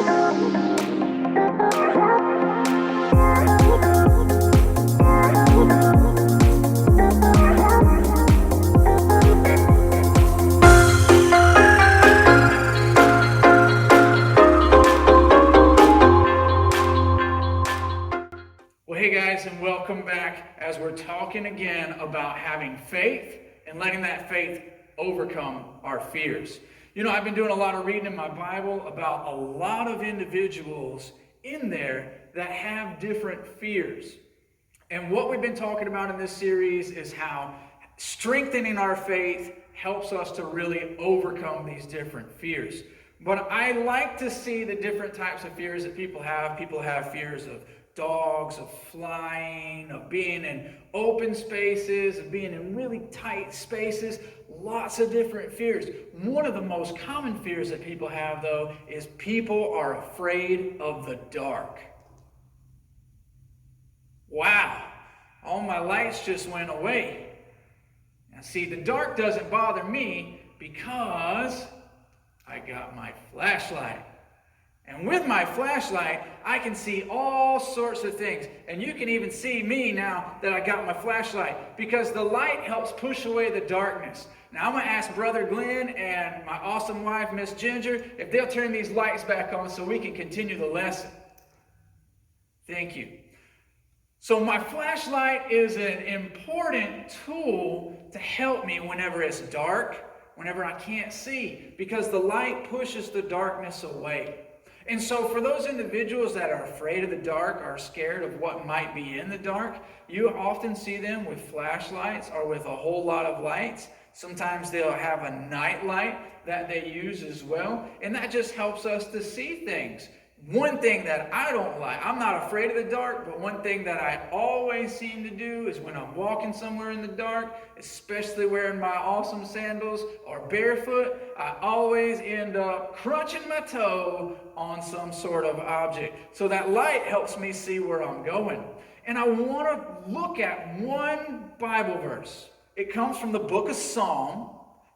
Well, hey guys, and welcome back as we're talking again about having faith and letting that faith overcome our fears. You know, I've been doing a lot of reading in my Bible about a lot of individuals in there that have different fears. And what we've been talking about in this series is how strengthening our faith helps us to really overcome these different fears. But I like to see the different types of fears that people have. People have fears of dogs, of flying, of being in open spaces, of being in really tight spaces, lots of different fears. One of the most common fears that people have, though, is people are afraid of the dark. Wow, all my lights just went away. Now see, the dark doesn't bother me because I got my flashlight. And with my flashlight, I can see all sorts of things. And you can even see me now that I got my flashlight, because the light helps push away the darkness. Now I'm going to ask Brother Glenn and my awesome wife, Miss Ginger, if they'll turn these lights back on so we can continue the lesson. Thank you. So my flashlight is an important tool to help me whenever it's dark, whenever I can't see, because the light pushes the darkness away. And so for those individuals that are afraid of the dark, are scared of what might be in the dark, you often see them with flashlights or with a whole lot of lights. Sometimes they'll have a night light that they use as well, and that just helps us to see things. One thing that I don't like, I'm not afraid of the dark, but one thing that I always seem to do is when I'm walking somewhere in the dark, especially wearing my awesome sandals or barefoot, I always end up crunching my toe on some sort of object. So that light helps me see where I'm going. And I want to look at one Bible verse. It comes from the book of Psalm,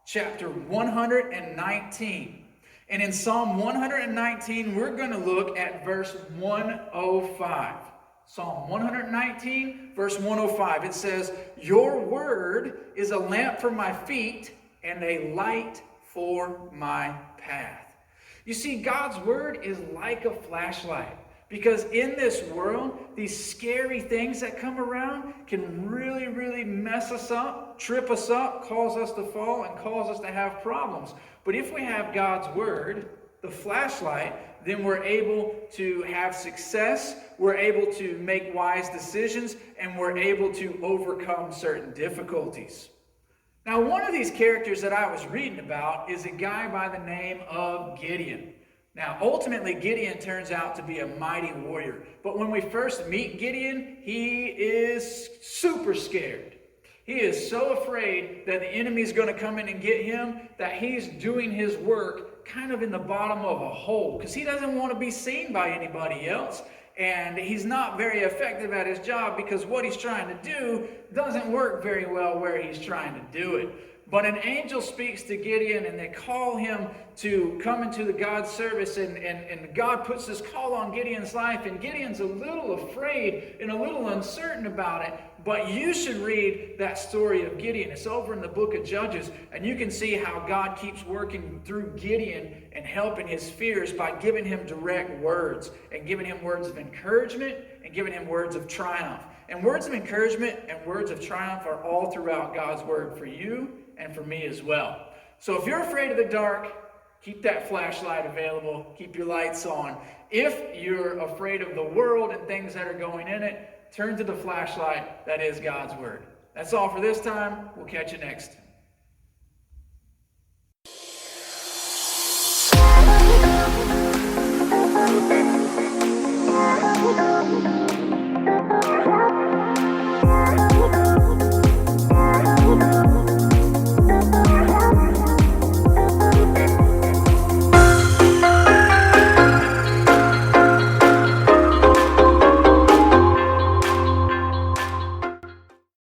chapter 119. And in Psalm 119, we're going to look at verse 105. Psalm 119, verse 105. It says, "Your word is a lamp for my feet and a light for my path." You see, God's word is like a flashlight. Because in this world, these scary things that come around can really, really mess us up, trip us up, cause us to fall, and cause us to have problems. But if we have God's word, the flashlight, then we're able to have success, we're able to make wise decisions, and we're able to overcome certain difficulties. Now, one of these characters that I was reading about is a guy by the name of Gideon. Now, ultimately, Gideon turns out to be a mighty warrior. But when we first meet Gideon, he is super scared. He is so afraid that the enemy is going to come in and get him that he's doing his work kind of in the bottom of a hole because he doesn't want to be seen by anybody else. And he's not very effective at his job because what he's trying to do doesn't work very well where he's trying to do it. But an angel speaks to Gideon and they call him to come into the God's service, and God puts this call on Gideon's life, and Gideon's a little afraid and a little uncertain about it. But you should read that story of Gideon. It's over in the book of Judges, and you can see how God keeps working through Gideon and helping his fears by giving him direct words and giving him words of encouragement and giving him words of triumph. And words of encouragement and words of triumph are all throughout God's word for you and for me as well. So if you're afraid of the dark, keep that flashlight available. Keep your lights on. If you're afraid of the world and things that are going in it, turn to the flashlight that is God's word. That's all for this time. We'll catch you next time.